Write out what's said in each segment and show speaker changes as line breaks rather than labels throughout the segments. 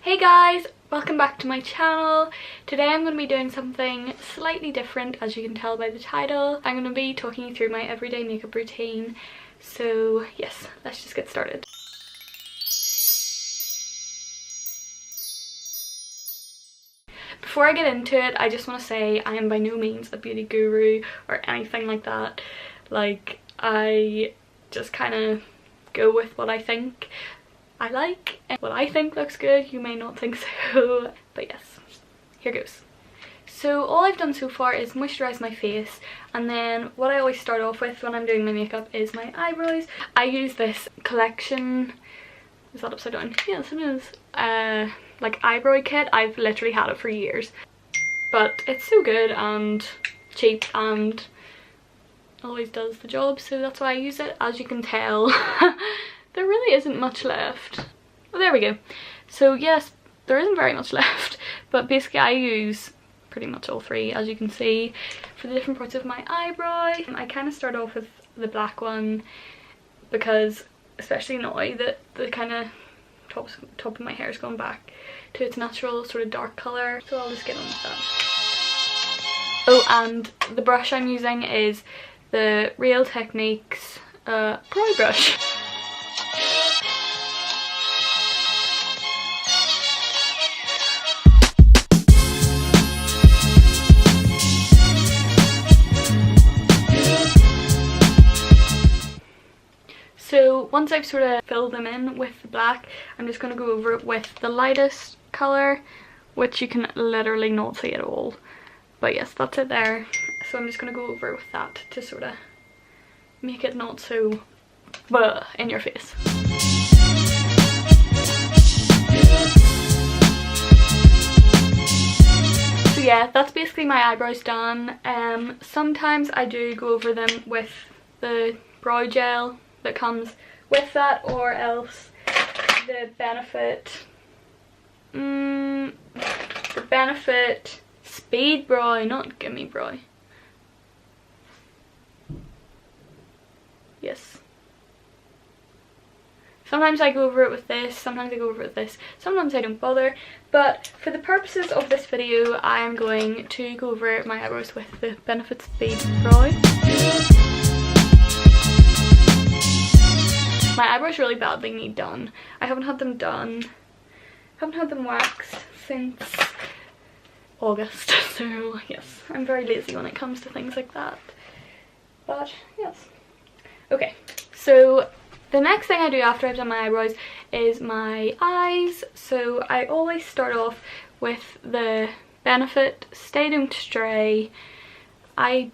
Hey guys, welcome back to my channel. Today I'm going to be doing something slightly different, as you can tell by the title. I'm going to be talking you through my everyday makeup routine. So yes, let's just get started. Before I get into it, I just want to say I am by no means a beauty guru or anything like that. Like, I just kind of go with what I think I like and what I think looks good. You may not think so, but yes, here goes. So all I've done so far is moisturize my face, and then what I always start off with when I'm doing my makeup is my eyebrows. I use this collection, is that upside down? Yes, it is. Like eyebrow kit. I've literally had it for years, but it's so good and cheap and always does the job, so that's why I use it. As you can tell, there really isn't much left. Oh, there we go. So yes, there isn't very much left, but basically I use pretty much all three, as you can see, for the different parts of my eyebrow. I kind of start off with the black one because, especially now that the kind of top of my hair has gone back to its natural sort of dark colour, so I'll just get on with that. Oh, and the brush I'm using is the Real Techniques brow brush. So once I've sort of filled them in with the black, I'm just going to go over it with the lightest colour, which you can literally not see at all. But yes, that's it there. So I'm just going to go over it with that to sort of make it not so in your face. So yeah, that's basically my eyebrows done. Sometimes I do go over them with the brow gel that comes with that, or else the Benefit Speed Brow, not Gimme Brow. Yes. Sometimes I go over it with this, sometimes I go over it with this, sometimes I don't bother, but for the purposes of this video I am going to go over my eyebrows with the Benefit Speed Brow. My eyebrows really badly need done. I haven't had them done, haven't had them waxed since August, so yes, I'm very lazy when it comes to things like that, but yes. Okay, so the next thing I do after I've done my eyebrows is my eyes. So I always start off with the Benefit Stay Don't Stray eyeshadow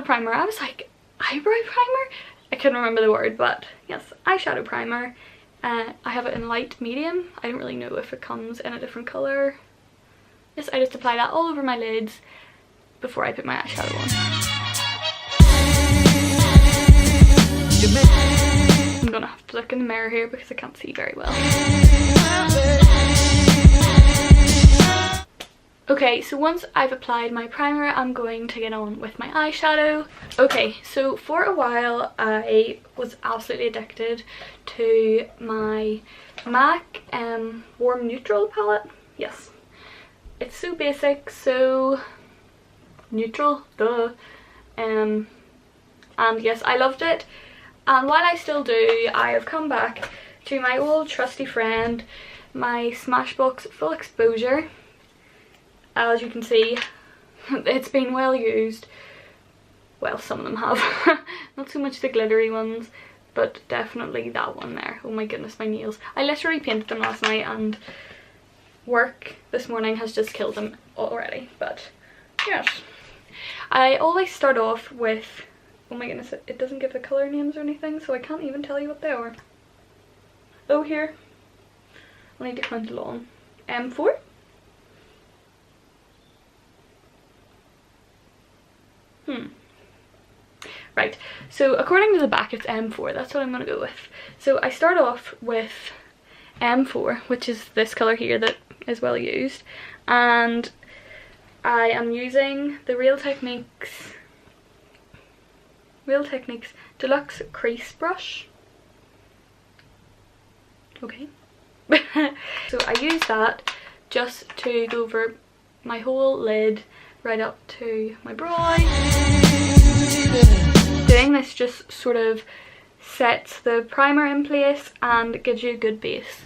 primer. I was like, eyebrow primer? I couldn't remember the word, but yes, eyeshadow primer. I have it in light medium. I don't really know if it comes in a different colour. Yes, I just apply that all over my lids before I put my eyeshadow on. I'm gonna have to look in the mirror here because I can't see very well. Okay, so once I've applied my primer, I'm going to get on with my eyeshadow. Okay, so for a while I was absolutely addicted to my MAC Warm Neutral palette. Yes, it's so basic, so neutral, duh. And yes, I loved it. And while I still do, I have come back to my old trusty friend, my Smashbox Full Exposure. As you can see, it's been well used. Well, some of them have. Not so much the glittery ones, but definitely that one there. Oh my goodness, my nails. I literally painted them last night and work this morning has just killed them already. But yes, I always start off with, oh my goodness, it doesn't give the colour names or anything, so I can't even tell you what they are. Oh, here. I need to count along. M4. Right, so according to the back it's M4, that's what I'm going to go with. So I start off with M4, which is this colour here that is well used, and I am using the Real Techniques Deluxe Crease Brush. Okay. So I use that just to go over my whole lid right up to my brow. Doing this just sort of sets the primer in place and gives you a good base.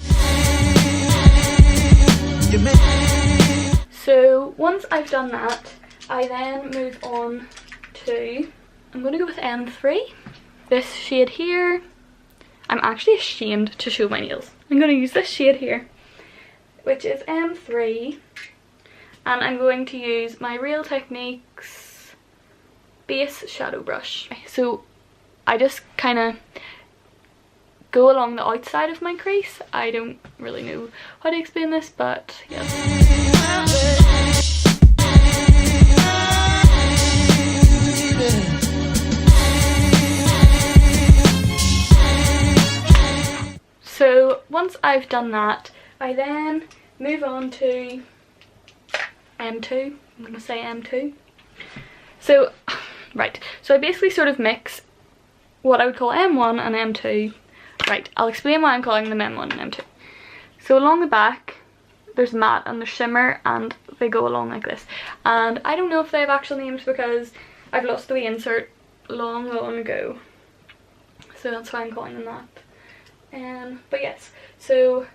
So once I've done that, I then move on to, I'm going to go with M3. This shade here, I'm actually ashamed to show my nails. I'm going to use this shade here, which is M3, and I'm going to use my Real Techniques base shadow brush. So I just kind of go along the outside of my crease. I don't really know how to explain this, but yes. So once I've done that, I then move on to M2. I'm going to say M2. So, right, so I basically sort of mix what I would call M1 and M2. Right, I'll explain why I'm calling them M1 and M2. So along the back, there's matte and there's shimmer, and they go along like this. And I don't know if they have actual names because I've lost the wee insert long ago. So that's why I'm calling them that. But yes, so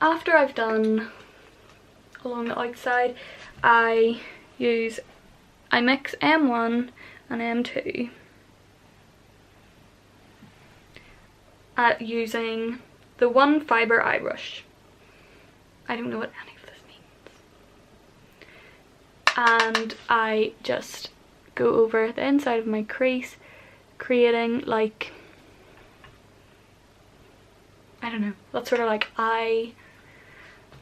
after I've done along the outside, I mix M1 and M2 using the one fibre eye brush. I don't know what any of this means. And I just go over the inside of my crease, creating like, I don't know, that sort of like eye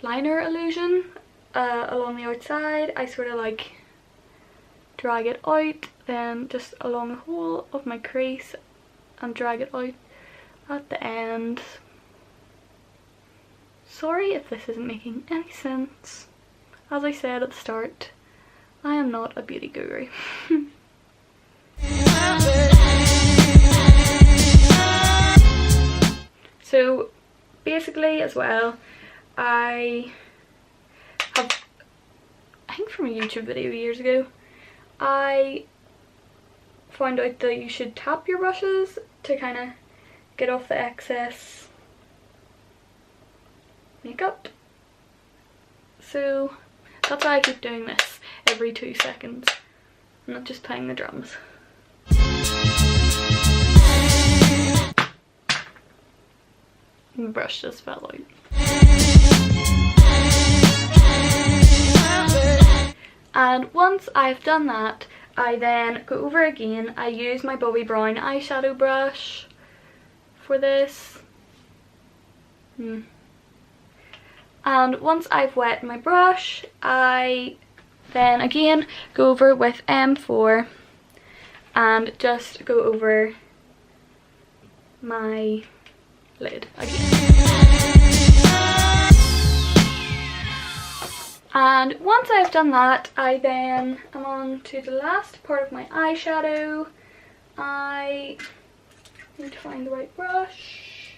liner illusion along the outside. I sort of like drag it out, then just along the whole of my crease and drag it out at the end. Sorry if this isn't making any sense. As I said at the start, I am not a beauty guru. So basically as well, I think from a YouTube video years ago, I found out that you should tap your brushes to kind of get off the excess makeup. So that's why I keep doing this every 2 seconds. I'm not just playing the drums. The brush just fell out. And once I've done that, I then go over again. I use my Bobbi Brown eyeshadow brush for this. And once I've wet my brush, I then again go over with M4 and just go over my lid again. And once I've done that, I then am on to the last part of my eyeshadow. I need to find the right brush.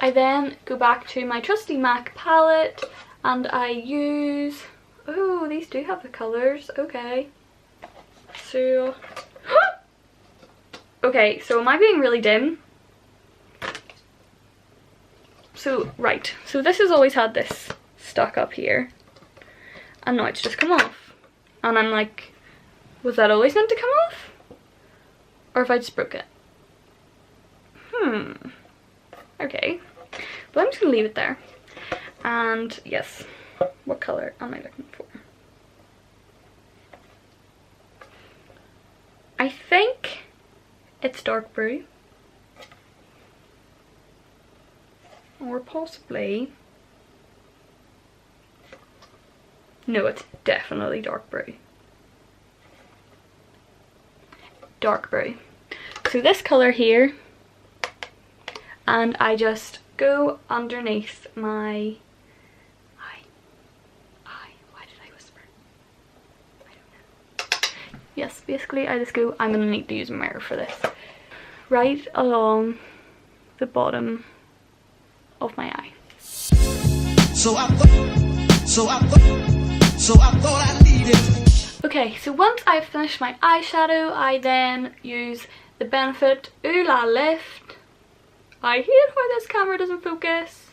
I then go back to my trusty MAC palette and I use, oh, these do have the colours, okay. So, okay, so am I being really dim? So, right, so this has always had this stuck up here. And now it's just come off. And I'm like, was that always meant to come off? Or if I just broke it? Okay. But I'm just gonna leave it there. And yes, what colour am I looking for? I think it's dark blue. Or possibly, no, it's definitely dark blue. Dark blue. So this colour here, and I just go underneath my eye. Why did I whisper? I don't know. Yes, basically I just go, I'm gonna need to use a mirror for this. Right along the bottom of my eye.
So I thought I needed.
Okay, so once I've finished my eyeshadow, I then use the Benefit Ooh La Lift. I hate how this camera doesn't focus.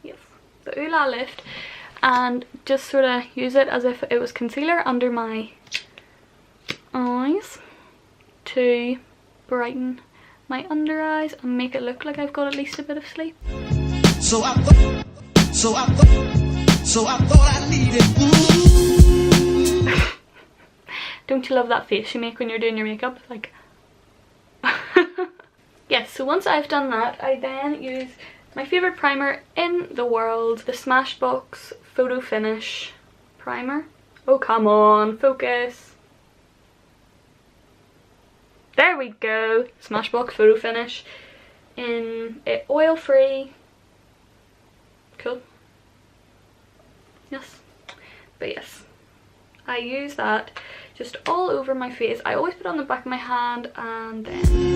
Yes, the Ooh La Lift, and just sort of use it as if it was concealer under my eyes to brighten my under eyes and make it look like I've got at least a bit of sleep.
So I thought I needed.
Don't you love that face you make when you're doing your makeup? Like, yes, so once I've done that, I then use my favourite primer in the world, the Smashbox Photo Finish Primer. Oh, come on, focus. There we go, Smashbox Photo Finish in oil free. Cool. Yes, but yes, I use that just all over my face. I always put it on the back of my hand, and then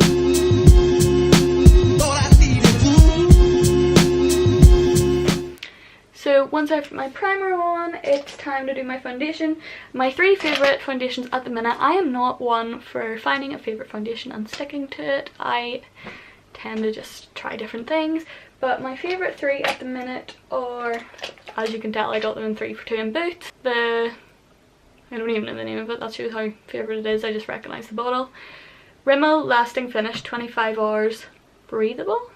so once I've put my primer on, it's time to do my foundation. My 3 favourite foundations at the minute. I am not one for finding a favourite foundation and sticking to it. I tend to just try different things, but my favourite 3 at the minute are, as you can tell, I got them in 3 for 2 in Boots. I don't even know the name of it, that shows how favourite it is, I just recognise the bottle. Rimmel Lasting Finish 25 Hours Breathable.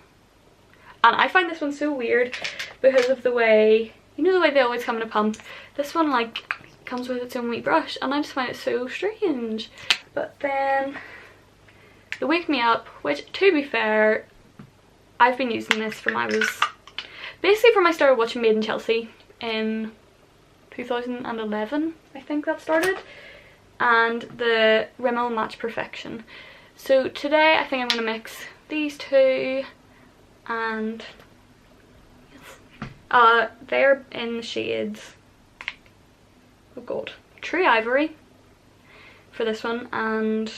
And I find this one so weird because of the way, you know the way they always come in a pump? This one like comes with its own wee brush, and I just find it so strange. But then the Wake Me Up, which to be fair, I've been using this from basically from I started watching Made in Chelsea in 2011, I think that started, and the Rimmel Match Perfection. So today I think I'm going to mix these 2, and yes, they're in the shades, oh god, True Ivory for this one and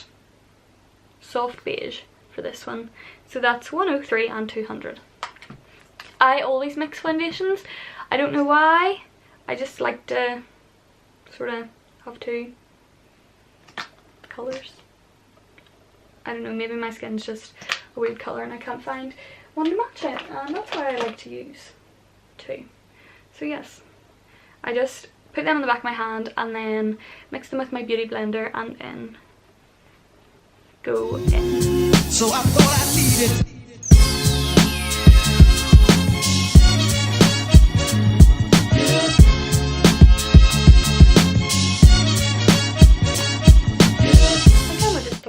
Soft Beige for this one. So that's 103 and 200. I always mix foundations, I don't know why. I just like to sort of have 2 colours. I don't know, maybe my skin's just a weird colour and I can't find one to match it, and that's why I like to use 2. So yes, I just put them on the back of my hand and then mix them with my beauty blender and then go in.
So I thought I needed.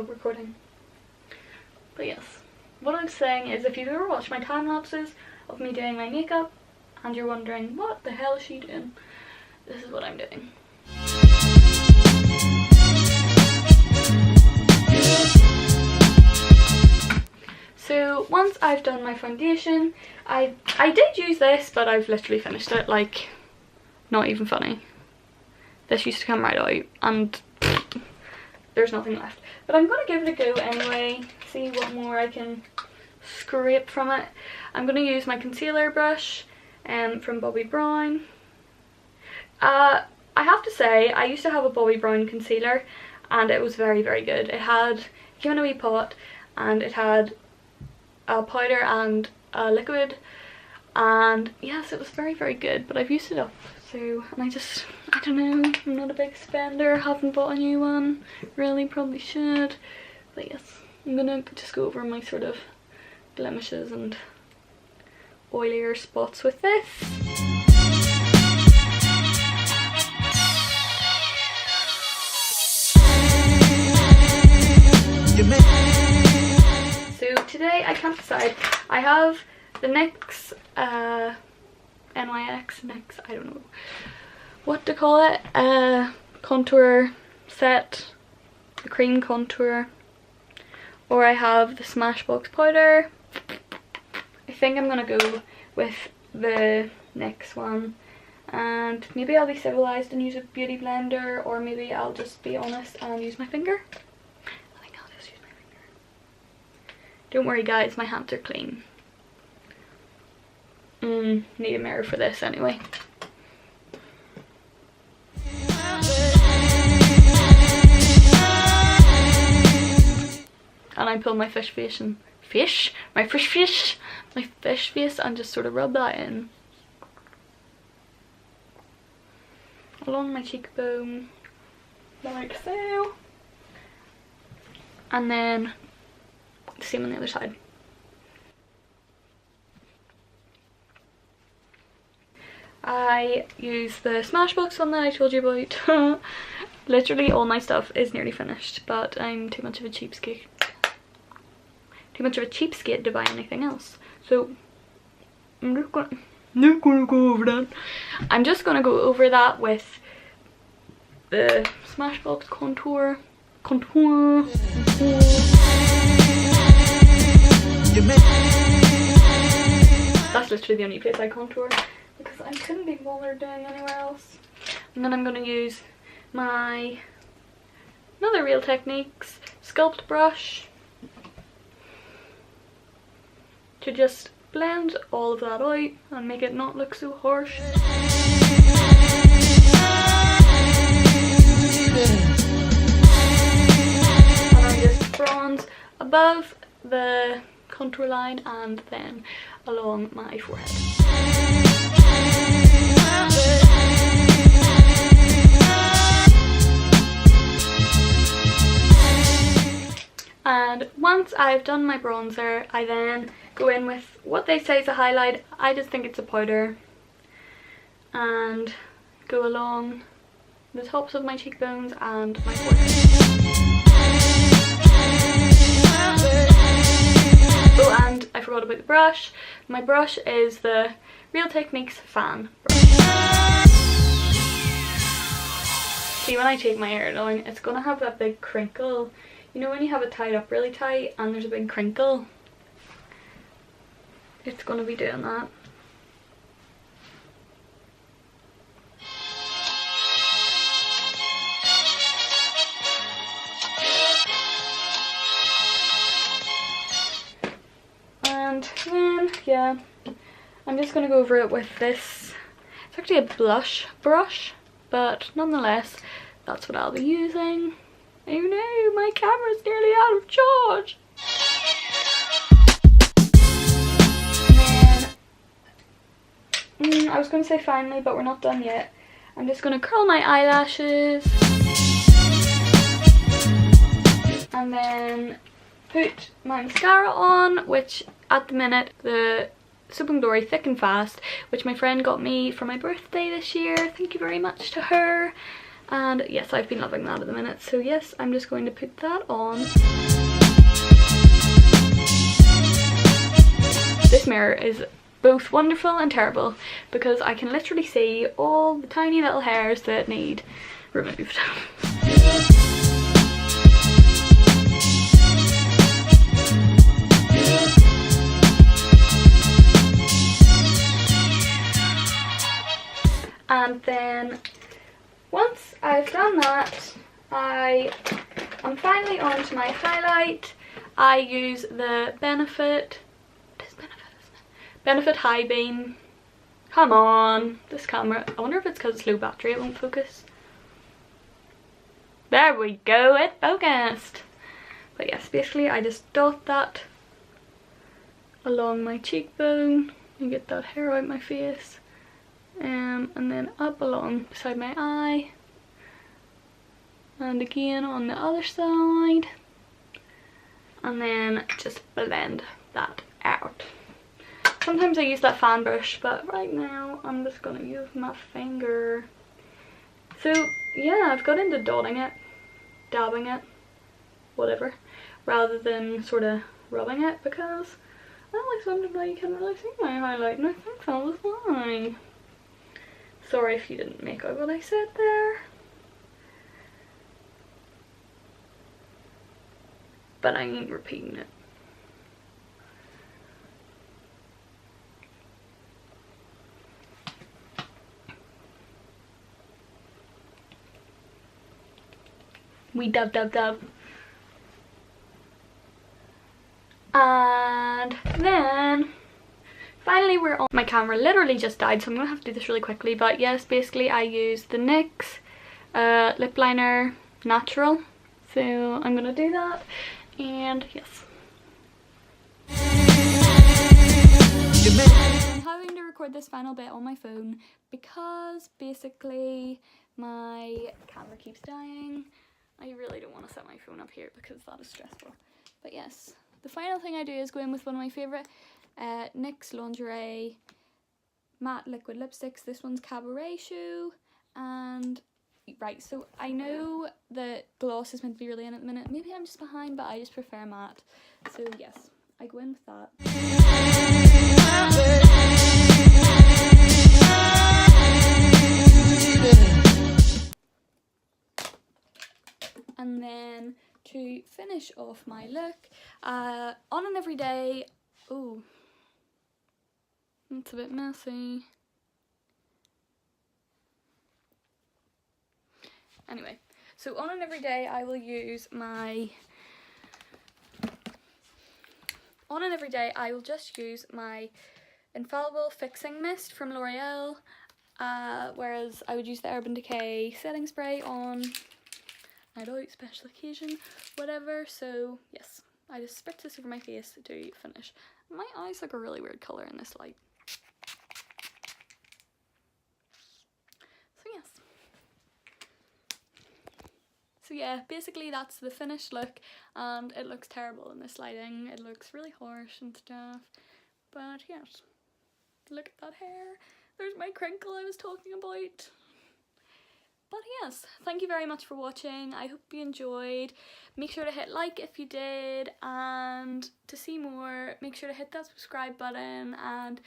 Recording. But yes, what I'm saying is, if you've ever watched my time lapses of me doing my makeup and you're wondering what the hell is she doing, this is what I'm doing. So once I've done my foundation, I did use this, but I've literally finished it, like, not even funny. This used to come right out and there's nothing left. But I'm going to give it a go anyway, see what more I can scrape from it. I'm going to use my concealer brush from Bobbi Brown. I have to say, I used to have a Bobbi Brown concealer and it was very, very good. It came in a wee pot and it had a powder and a liquid, and yes, it was very, very good, but I've used it up. So, and I don't know, I'm not a big spender, haven't bought a new one, really probably should, but yes, I'm gonna just go over my sort of blemishes and oilier spots with this. So today I can't decide. I have the NYX NYX, I don't know what to call it, contour set, the cream contour, or I have the Smashbox powder. I think I'm gonna go with the NYX one, and maybe I'll be civilized and use a beauty blender, or maybe I'll just be honest and use my finger. I think I'll just use my finger. Don't worry guys, my hands are clean. need a mirror for this anyway. And I pull my fish face and my fish face and just sort of rub that in along my cheekbone like so, and then the same on the other side. I use the Smashbox one that I told you about. Literally all my stuff is nearly finished, but I'm too much of a cheapskate to buy anything else, so I'm just gonna go over that. I'm just gonna go over that with the Smashbox contour. That's literally the only place I contour because I couldn't be bothered doing anywhere else. And then I'm gonna use my another Real Techniques sculpt brush to just blend all of that out and make it not look so harsh. And I just bronze above the contour line and then along my forehead. And once I've done my bronzer, I then go in with what they say is a highlight. I just think it's a powder, and go along the tops of my cheekbones and my forehead. Oh, and I forgot about the brush. My brush is the Real Techniques fan brush. See, when I take my hair down, it's gonna have that big crinkle. You know when you have it tied up really tight and there's a big crinkle? It's gonna be doing that. And then, yeah, I'm just gonna go over it with this. It's actually a blush brush, but nonetheless, that's what I'll be using. Oh no, my camera's nearly out of charge. And then, I was going to say finally, but we're not done yet. I'm just going to curl my eyelashes. And then put my mascara on, which at the minute, the Soap & Glory Thick and Fast, which my friend got me for my birthday this year. Thank you very much to her. And yes, I've been loving that at the minute. So yes, I'm just going to put that on. This mirror is both wonderful and terrible because I can literally see all the tiny little hairs that need removed. And then once I've done that, I am finally on to my highlight. I use the Benefit, it is Benefit, isn't it? Benefit High Beam. Come on, this camera. I wonder if it's because it's low battery, it won't focus. There we go, it focused. But yes, basically I just dot that along my cheekbone and get that hair out my face. And then up along beside my eye, and again on the other side, and then just blend that out. Sometimes I use that fan brush, but right now I'm just gonna use my finger. So yeah, I've got into dotting it, dabbing it, whatever, rather than sort of rubbing it, because I always wondered why you can't really see my highlight, and I think that was why. Sorry if you didn't make out what I said there. But I ain't repeating it. We dub. And then Finally, we're on. My camera literally just died, so I'm gonna have to do this really quickly. But yes, basically I use the NYX lip liner natural, so I'm gonna do that. And yes, I'm having to record this final bit on my phone because basically my camera keeps dying. I really don't want to set my phone up here because that is stressful. But yes, the final thing I do is go in with one of my favourite NYX lingerie matte liquid lipsticks. This one's Cabaret Shoe. And right, so I know that gloss is meant to be really in at the minute. Maybe I'm just behind, but I just prefer matte. So yes, I go in with that. And then to finish off my look, on an everyday, ooh, it's a bit messy. Anyway, so on an everyday I will use my, just use my Infallible Fixing Mist from L'Oreal, whereas I would use the Urban Decay setting spray on night out, special occasion, whatever. So yes, I just spritz this over my face to finish. My eyes look a really weird colour in this light. So yes. So yeah, basically that's the finished look, and it looks terrible in this lighting. It looks really harsh and stuff. But yes, look at that hair. There's my crinkle I was talking about. But yes, thank you very much for watching. I hope you enjoyed. Make sure to hit like if you did, and to see more, make sure to hit that subscribe button and,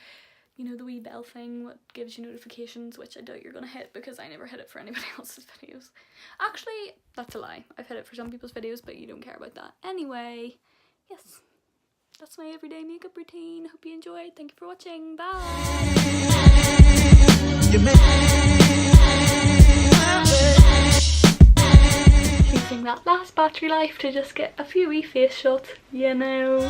you know, the wee bell thing what gives you notifications, which I doubt you're gonna hit because I never hit it for anybody else's videos. Actually, that's a lie. I've hit it for some people's videos, but you don't care about that. Anyway, yes, that's my everyday makeup routine. Hope you enjoyed. Thank you for watching. Bye! Using that last battery life to just get a few wee face shots, you know.